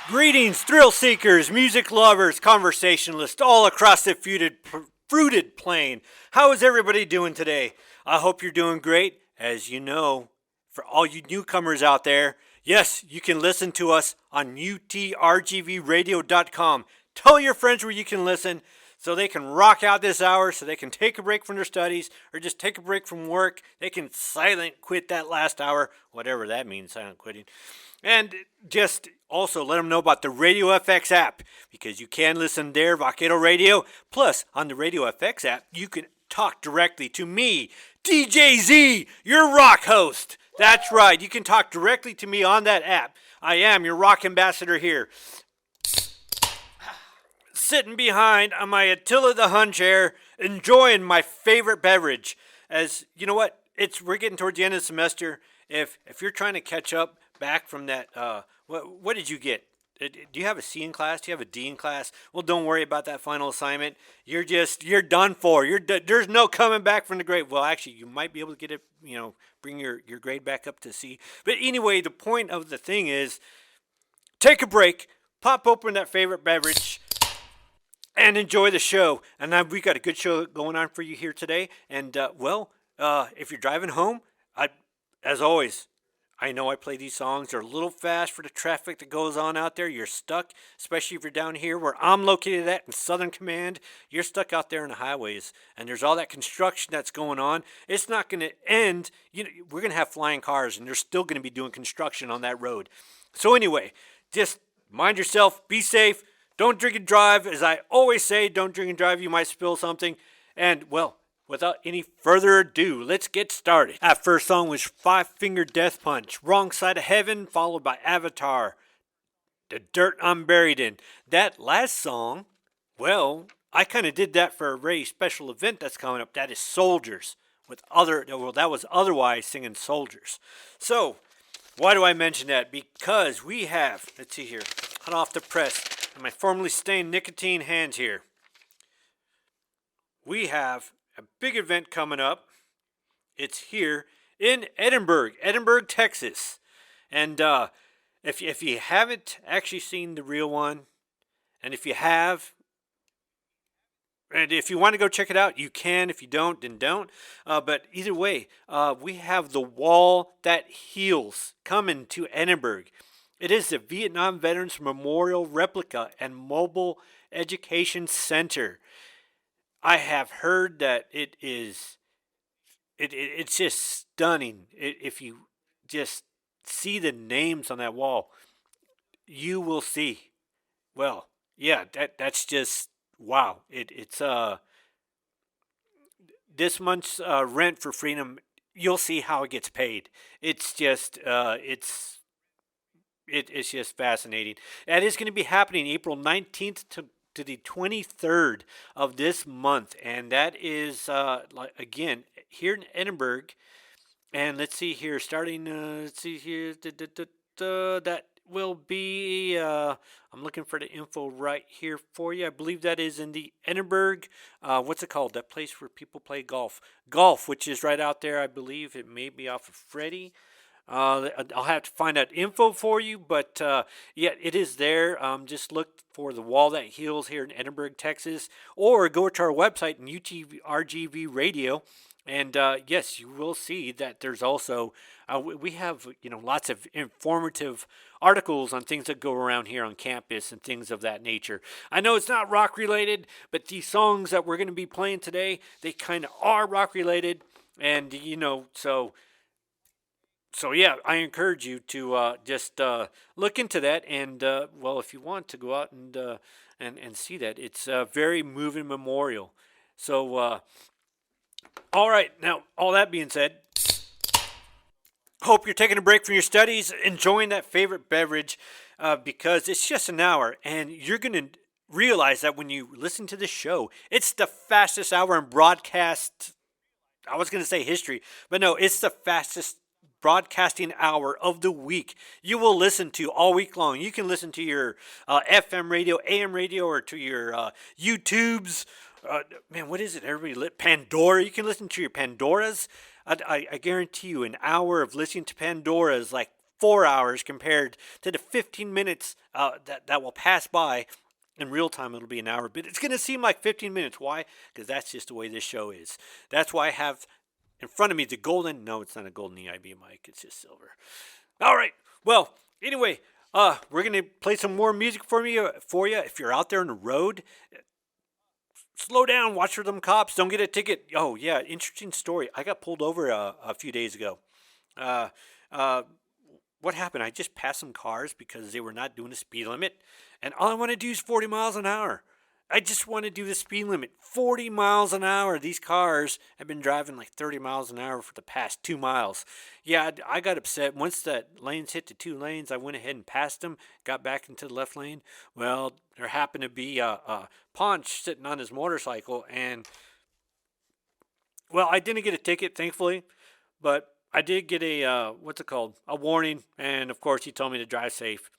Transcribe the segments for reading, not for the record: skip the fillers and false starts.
Greetings, thrill seekers, music lovers, conversationalists all across the fruited plain. How is everybody doing today? I hope you're doing great. As you know, for all you newcomers out there, yes, you can listen to us on utrgvradio.com. Tell your friends where you can listen so they can rock out this hour, so they can take a break from their studies or just take a break from work. They can silent quit that last hour, whatever that means, silent quitting. And just also let them know about the Radio FX app because you can listen there, Vaquero Radio. Plus, on the Radio FX app, you can talk directly to me, DJ Z, your rock host. That's right, you can talk directly to me on that app. I am your rock ambassador here. Sitting behind on my Attila the Hun chair, enjoying my favorite beverage. As you know what, we're getting towards the end of the semester. If you're trying to catch up back from that, what did you get? Do you have a C in class? Do you have a D in class? Well, don't worry about that final assignment. You're done for. There's no coming back from the grade. Well, actually, you might be able to get it. Bring your grade back up to C. But anyway, the point of the thing is, take a break, pop open that favorite beverage, and enjoy the show. And we got a good show going on for you here today. And if you're driving home, as always, I know I play these songs. They're a little fast for the traffic that goes on out there. You're stuck, especially if you're down here where I'm located at in Southern Command. You're stuck out there in the highways, and there's all that construction that's going on. It's not going to end. We're going to have flying cars, and they're still going to be doing construction on that road. So anyway, just mind yourself. Be safe. Don't drink and drive. As I always say, don't drink and drive. You might spill something. And, without any further ado, let's get started. That first song was Five Finger Death Punch, Wrong Side of Heaven, followed by Avatar, The Dirt I'm Buried In. That last song, I kind of did that for a very special event that's coming up. That is Soldiers, that was Otherwise singing Soldiers. So, why do I mention that? Because we have, let's see here, hot off the press, in my formerly stained nicotine hands here, we have a big event coming up. It's here in Edinburg, Texas. And if you haven't actually seen the real one, and if you have, and if you want to go check it out, you can. If you don't, then don't. But either way, we have The Wall That Heals coming to Edinburg. It is the Vietnam Veterans Memorial Replica and Mobile Education Center. I have heard that it's just stunning. If you just see the names on that wall, you will see. Well, yeah, that's just wow. It's this month's rent for freedom. You'll see how it gets paid. It's just it's just fascinating. That is going to be happening April 19th to the 23rd of this month, and that is again here in Edinburgh. And let's see here, starting that will be I'm looking for the info right here for you. I believe that is in the Edinburgh, what's it called, that place where people play golf, which is right out there. I believe it may be off of Freddie. I'll have to find out info for you, but it is there. Just look for The Wall That Heals here in Edinburgh, Texas, or go to our website in UTRGV Radio, and yes, you will see that there's also we have lots of informative articles on things that go around here on campus and things of that nature. I know it's not rock related, but these songs that we're going to be playing today, they kind of are rock related, and So yeah, I encourage you to just look into that, and if you want to go out and see that, it's a very moving memorial. So, all right, now all that being said, hope you're taking a break from your studies, enjoying that favorite beverage, because it's just an hour, and you're gonna realize that when you listen to this show, it's the fastest hour in broadcast. I was gonna say history, but no, it's the fastest broadcasting hour of the week you will listen to all week long. You can listen to your FM radio, AM radio, or to your YouTubes. What is it? Everybody lit Pandora. You can listen to your Pandoras. I guarantee you, an hour of listening to Pandora is like 4 hours compared to the 15 minutes that will pass by. In real time, it'll be an hour, but it's going to seem like 15 minutes. Why? Because that's just the way this show is. That's why I have in front of me the golden, no, it's not a golden EIB mic, it's just silver. All right, well, anyway, we're going to play some more music for you. If you're out there on the road, slow down, watch for them cops, don't get a ticket. Oh, yeah, interesting story. I got pulled over a few days ago. What happened? I just passed some cars because they were not doing the speed limit, and all I want to do is 40 miles an hour. I just want to do the speed limit, 40 miles an hour. These cars have been driving like 30 miles an hour for the past 2 miles. Yeah, I got upset. Once that lanes hit the 2 lanes, I went ahead and passed them, got back into the left lane. Well, there happened to be a Ponch sitting on his motorcycle, and, well, I didn't get a ticket, thankfully, but I did get a warning, and of course he told me to drive safe.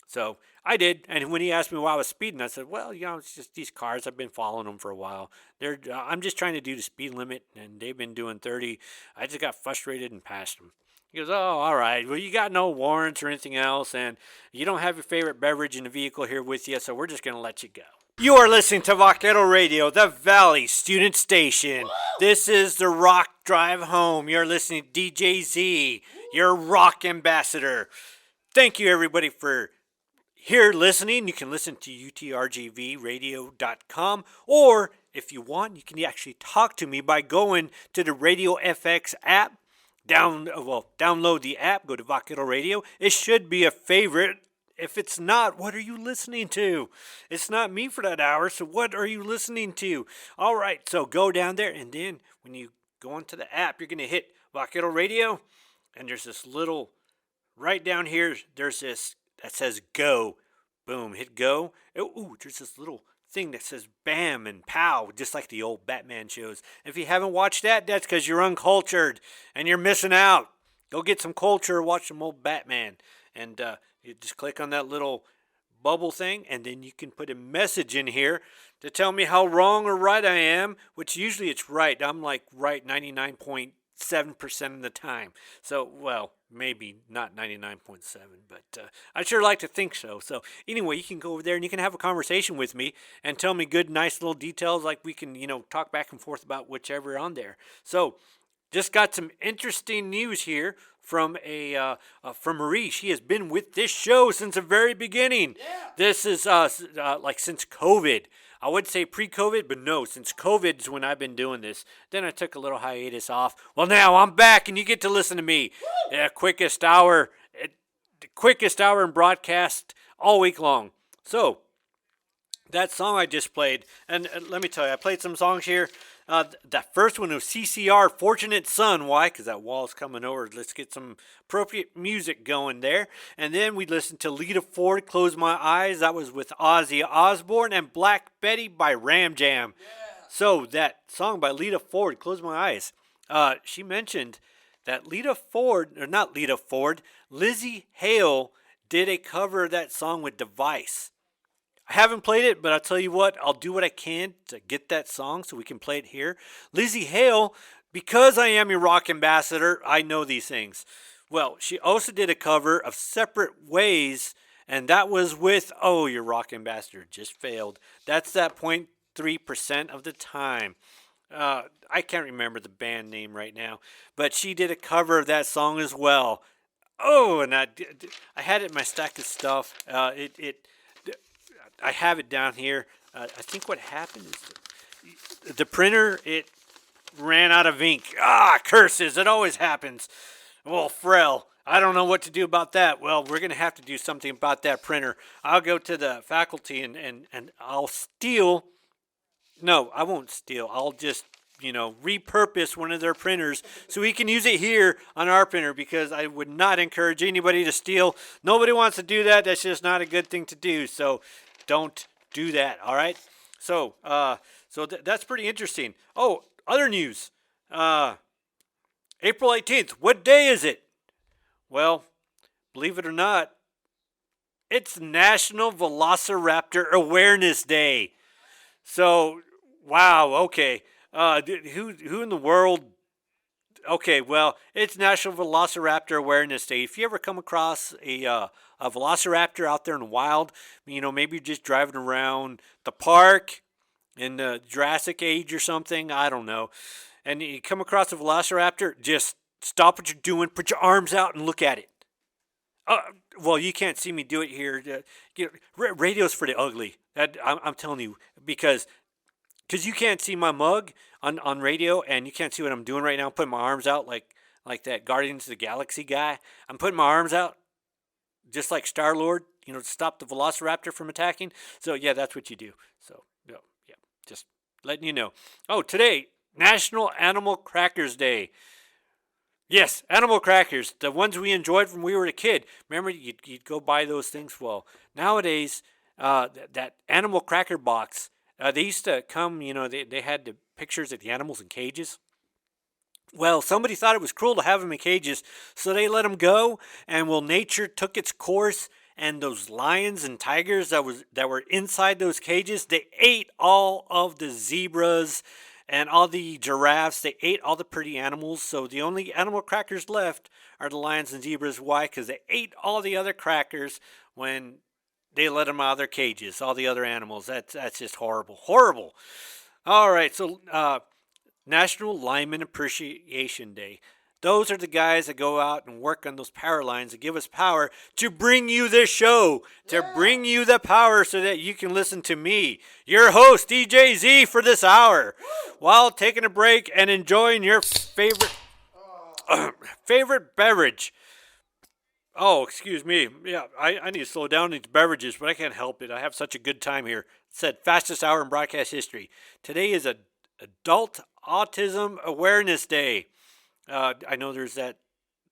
So I did, and when he asked me why I was speeding, I said, well, it's just these cars. I've been following them for a while. I'm just trying to do the speed limit, and they've been doing 30. I just got frustrated and passed them. He goes, oh, all right. Well, you got no warrants or anything else, and you don't have your favorite beverage in the vehicle here with you, so we're just going to let you go. You are listening to Vaquero Radio, the Valley Student Station. This is the Rock Drive Home. You're listening to DJ Z, your rock ambassador. Thank you, everybody, for here listening. You can listen to utrgvradio.com, or if you want, you can actually talk to me by going to the Radio FX app. Download the app, go to Vaquero Radio. It should be a favorite. If it's not, what are you listening to? It's not me for that hour, so what are you listening to? All right, so go down there, and then when you go onto the app, you're going to hit Vaquero Radio, and there's this little, right down here, there's this that says go. Boom, hit go. Ooh, there's this little thing that says bam and pow, just like the old Batman shows. If you haven't watched that, that's because you're uncultured, and you're missing out. Go get some culture, watch some old Batman, and you just click on that little bubble thing, and then you can put a message in here to tell me how wrong or right I am, which usually it's right. I'm like right 99.7% of the time. So, well, maybe not 99.7, but I sure like to think so. So anyway, you can go over there and you can have a conversation with me and tell me good, nice little details, like we can, talk back and forth about whichever on there. So just got some interesting news here from from Marie. She has been with this show since the very beginning. Yeah. This is like since COVID. I would say pre-COVID, but no, since COVID is when I've been doing this. Then I took a little hiatus off. Well, now I'm back, and you get to listen to me. Quickest hour in broadcast all week long. So that song I just played, and let me tell you, I played some songs here. That first one was CCR, Fortunate Son. Why? Because that wall's coming over. Let's get some appropriate music going there. And then we listened to Lita Ford, Close My Eyes. That was with Ozzy Osbourne, and Black Betty by Ram Jam. Yeah. So that song by Lita Ford, Close My Eyes, she mentioned that Lzzy Hale did a cover of that song with Device. I haven't played it, but I'll tell you what, I'll do what I can to get that song so we can play it here. Lzzy Hale, because I am your rock ambassador, I know these things. Well, she also did a cover of Separate Ways, and that was with, your rock ambassador just failed. That's that 0.3% of the time. I can't remember the band name right now, but she did a cover of that song as well. Oh, and I had it in my stack of stuff. I have it down here. I think what happened is the printer, it ran out of ink. Curses. It always happens. Well, Frel, I don't know what to do about that. Well, we're going to have to do something about that printer. I'll go to the faculty and I'll steal. No, I won't steal. I'll just, repurpose one of their printers so we can use it here on our printer, because I would not encourage anybody to steal. Nobody wants to do that. That's just not a good thing to do. So don't do that, all right? So that's pretty interesting. Oh, other news. April 18th. What day is it? Well, believe it or not, it's National Velociraptor Awareness Day. So, wow, okay. Who in the world Okay, well, it's National Velociraptor Awareness Day. If you ever come across a velociraptor out there in the wild, maybe you're just driving around the park in the Jurassic Age or something, I don't know, and you come across a velociraptor, just stop what you're doing, put your arms out, and look at it. Uh, well, you can't see me do it here. Radio's for the ugly. I'm telling you because you can't see my mug on radio, and you can't see what I'm doing right now. I'm putting my arms out like that Guardians of the Galaxy guy. I'm putting my arms out just like Star Lord, to stop the Velociraptor from attacking. So yeah, that's what you do. So yeah, just letting you know. Oh, today National Animal Crackers Day. Yes, animal crackers, the ones we enjoyed when we were a kid. Remember, you'd go buy those things. Well, nowadays, that animal cracker box, they used to come, they had the pictures of the animals in cages. Well, somebody thought it was cruel to have them in cages, so they let them go. And nature took its course, and those lions and tigers that were inside those cages, they ate all of the zebras and all the giraffes. They ate all the pretty animals. So the only animal crackers left are the lions and zebras. Why? Because they ate all the other crackers when they let them out of their cages. All the other animals. That's just horrible, horrible. All right, so National Lineman Appreciation Day. Those are the guys that go out and work on those power lines that give us power to bring you this show, to bring you the power so that you can listen to me, your host, DJ Z, for this hour, while taking a break and enjoying your favorite beverage. Oh, excuse me. Yeah, I need to slow down these beverages, but I can't help it. I have such a good time here. It said fastest hour in broadcast history. Today is Adult Autism Awareness Day. I know there's that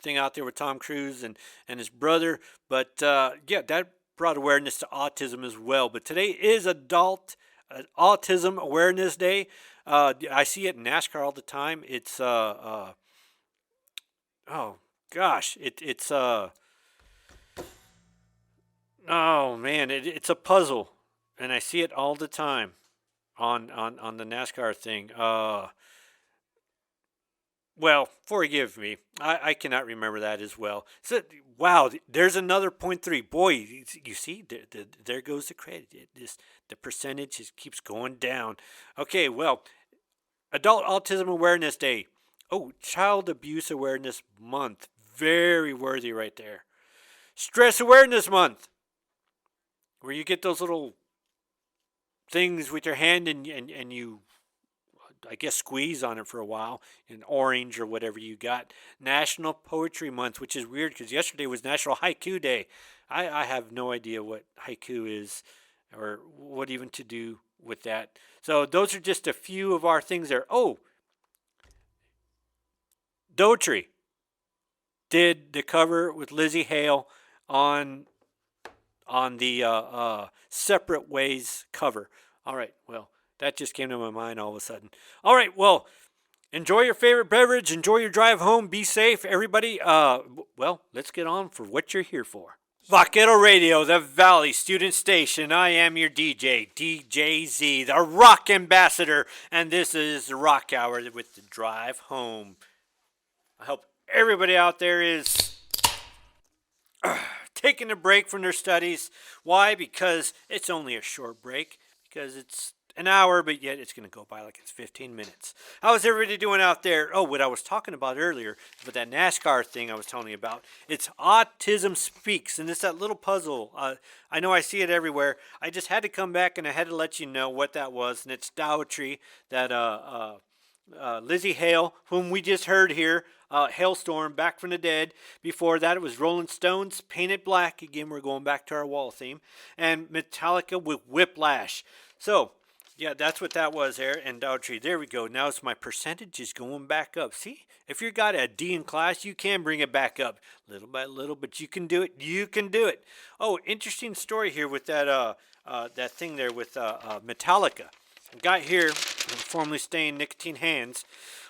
thing out there with Tom Cruise and his brother, but yeah, that brought awareness to autism as well. But today is Adult Autism Awareness Day. I see it in NASCAR all the time. It's oh gosh, it's oh man, it's a puzzle, and I see it all the time on the NASCAR thing. Well, forgive me. I cannot remember that as well. So, wow, there's another point three. Boy, you see, there goes the credit. The percentage just keeps going down. Okay, well, Adult Autism Awareness Day. Oh, Child Abuse Awareness Month. Very worthy right there. Stress Awareness Month, where you get those little things with your hand and you, I guess, squeeze on it for a while, in orange or whatever you got. National Poetry Month, which is weird because yesterday was National Haiku Day. I have no idea what haiku is or what even to do with that. So those are just a few of our things there. Oh, Daughtry did the cover with Lizzie Hale on the Separate Ways cover. All right, well, that just came to my mind all of a sudden. All right, well, enjoy your favorite beverage. Enjoy your drive home. Be safe, everybody. Well, let's get on for what you're here for. Vaquero Radio, the Valley Student Station. I am your DJ, DJ Z, the Rock Ambassador, and this is the Rock Hour with the drive home. I hope everybody out there is taking a break from their studies. Why? Because it's only a short break. Because it's an hour, but yet it's going to go by like it's 15 minutes. How's everybody doing out there? Oh, what I was talking about earlier, but that NASCAR thing I was telling you about, it's Autism Speaks, and it's that little puzzle. I know I see it everywhere. I just had to come back, and I had to let you know what that was, and it's Daughtry, that Lizzie Hale, whom we just heard here, Hailstorm, Back from the Dead. Before that, it was Rolling Stones, Painted Black. Again, we're going back to our wall theme. And Metallica with Whiplash. So, yeah, that's what that was there. And Daughtry, there we go. Now it's my percentage is going back up. See, if you got a D in class, you can bring it back up little by little, but you can do it. You can do it. Oh, interesting story here with that that thing there with Metallica. Got here, formerly staying Nicotine Hands.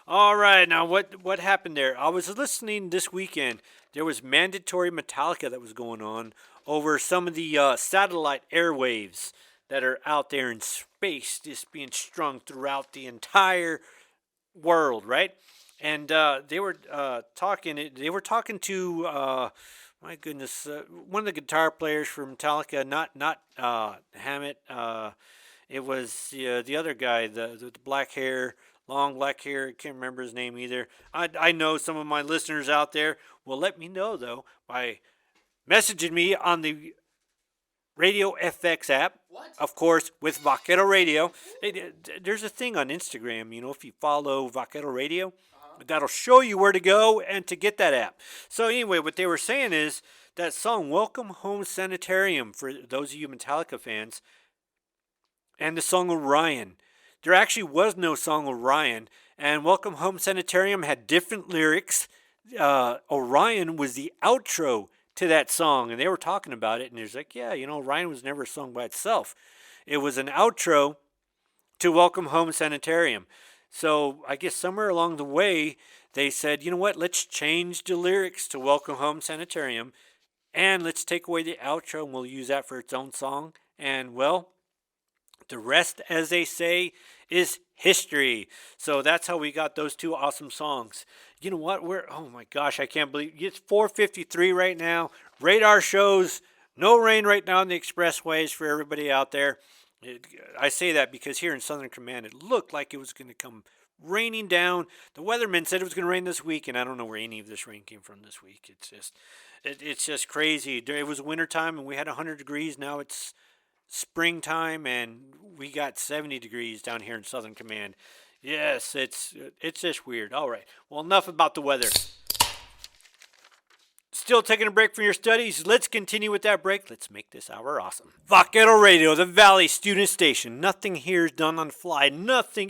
All right, now what happened there? I was listening this weekend. There was mandatory Metallica that was going on over some of the satellite airwaves that are out there in space, just being strung throughout the entire world, right? and they were talking. They were talking to my goodness, one of the guitar players from Metallica, not Hammett. It was the other guy, the black hair, long black hair. I can't remember his name either. I know some of my listeners out there will let me know though by messaging me on the Radio FX app. What? Of course, with Vaquero Radio. There's a thing on Instagram, if you follow Vaquero Radio, that'll show you where to go and to get that app. So, anyway, what they were saying is that song, Welcome Home Sanitarium, for those of you Metallica fans, and the song Orion. There actually was no song Orion, and Welcome Home Sanitarium had different lyrics. Orion was the outro to that song, and they were talking about it, and there's like, yeah, Orion was never a song by itself. It was an outro to Welcome Home Sanitarium. So I guess somewhere along the way, they said, you know what, let's change the lyrics to Welcome Home Sanitarium, and let's take away the outro, and we'll use that for its own song. And, well, the rest, as they say, is history. So that's how we got those two awesome songs. You know what? Oh my gosh, I can't believe it's 4:53 right now. Radar shows no rain right now on the expressways for everybody out there. I say that because here in Southern Command, it looked like it was going to come raining down. The weatherman said it was going to rain this week, and I don't know where any of this rain came from this week. It's just crazy. It was wintertime, and we had 100 degrees. Now it's springtime, and we got 70 degrees down here in Southern Command. Yes, it's just weird. All right. Well, enough about the weather. Still taking a break from your studies? Let's continue with that break. Let's make this hour awesome. Vaquero Radio, the Valley Student Station. Nothing here is done on the fly.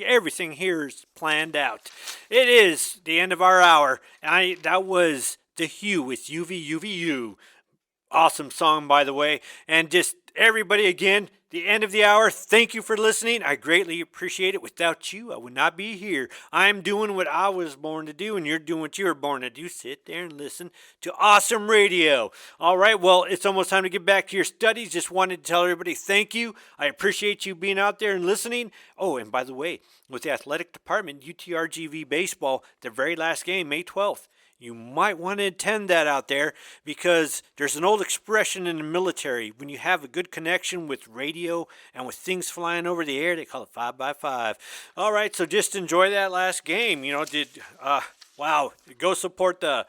Everything here is planned out. It is the end of our hour. That was The Hue with UVUVU. Awesome song, by the way. And just everybody, again, the end of the hour, thank you for listening. I greatly appreciate it. Without you, I would not be here. I'm doing what I was born to do, and you're doing what you were born to do. Sit there and listen to awesome radio. All right, well, it's almost time to get back to your studies. Just wanted to tell everybody thank you. I appreciate you being out there and listening. Oh, and by the way, with the athletic department, UTRGV baseball, the very last game, May 12th. You might want to attend that out there because there's an old expression in the military. When you have a good connection with radio and with things flying over the air, they call it 5x5. All right, so just enjoy that last game. Wow, go support the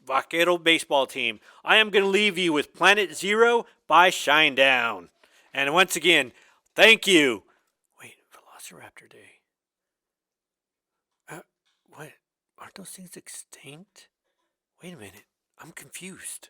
Vaquero baseball team. I am going to leave you with Planet Zero by Shinedown. And once again, thank you. Wait, Velociraptor Day. What? Aren't those things extinct? Wait a minute. I'm confused.